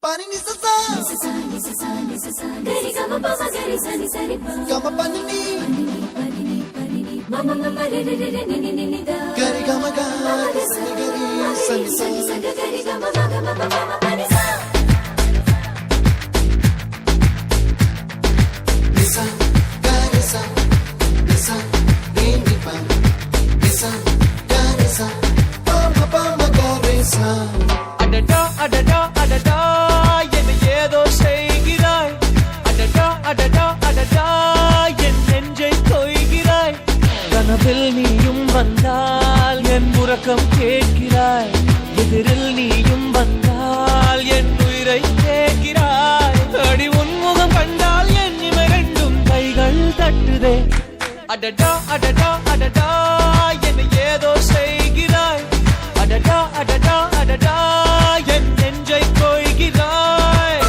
Pani ni sa gari gama pa ma gari sa ni sa ri pa gama pani ni mama mama re re re re ni ni ni da gari gama ga sa ni gari sa ni sa gari gama ma gama pa ma pani sa nisa gari sa nisa ni pa nisa gari sa pa ma gari sa adada adada adada என்னை ஏதோ செய்கிறாய் அடடா அடடா அடடா என் நெஞ்சை கொய்கிறாய் கனவில் நீயும் வந்தால் என் உறக்கம் கேட்கிறாய் எதிரில் நீயும் வந்தால் என் உயிரை கேட்கிறாய் அடி உன்முகம் கண்டால் என் இமை ரெண்டும் கைகள் தட்டுதே அடடா அடடா அடடா என்னை ஏதோ செய்கிறாய் அடடா அடடா அடடா என் நெஞ்சை கொய்கிறாய்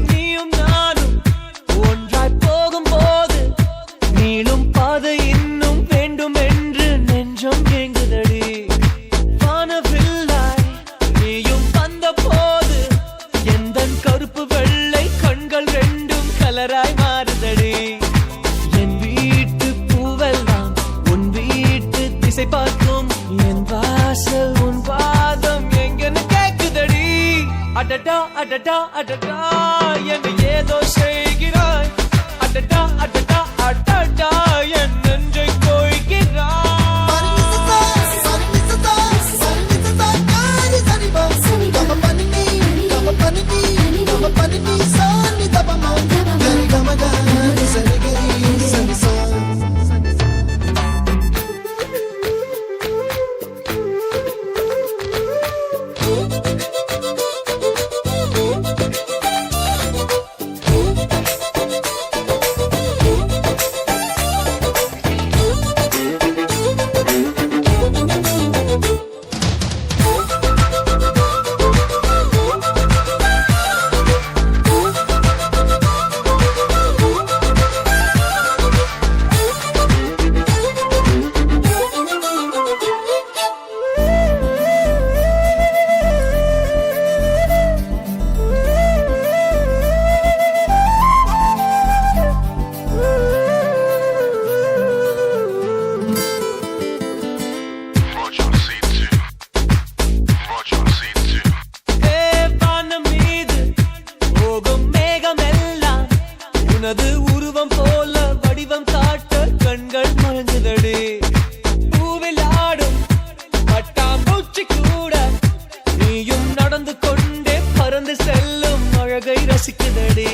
நீயும் நானும் ஒன்றாய் போகும்போது நீளும் பாதை இன்னும் வேண்டும் என்று நெஞ்சம் ஏங்குதடி வானவில்லாய் நீயும் வந்த போது எந்தன் கருப்பு வெள்ளை கண்கள் ரெண்டும் கலராய் மாறுதடி என் வீட்டு பூவெல்லாம் உன் வீட்டு திசை பார்க்கும் என் வாசல் உன் பாதம் எங்கன்னு கேக்குதடி அடடா அடடா அடடா என்னை ஏதோ செய்கிறாய் அடடா அடடா அடடா என் நெஞ்சை கொய்கிறாய் உனது உருவம் போல வடிவம் காட்ட கண்கள் மயங்குதடி பூவில் ஆடும் பட்டாம்பூச்சி கூட நீயும் நடந்து கொண்டே பறந்து செல்லும் அழகை ரசிக்குதடி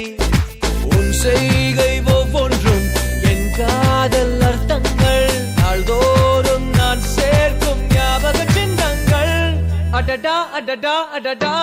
உன் செய்கை ஒவ்வொன்றும் என் காதல் அர்த்தங்கள் நாள்தோறும் நான் சேர்க்கும் ஞாபக சின்னங்கள் அடடா அடடா அடடா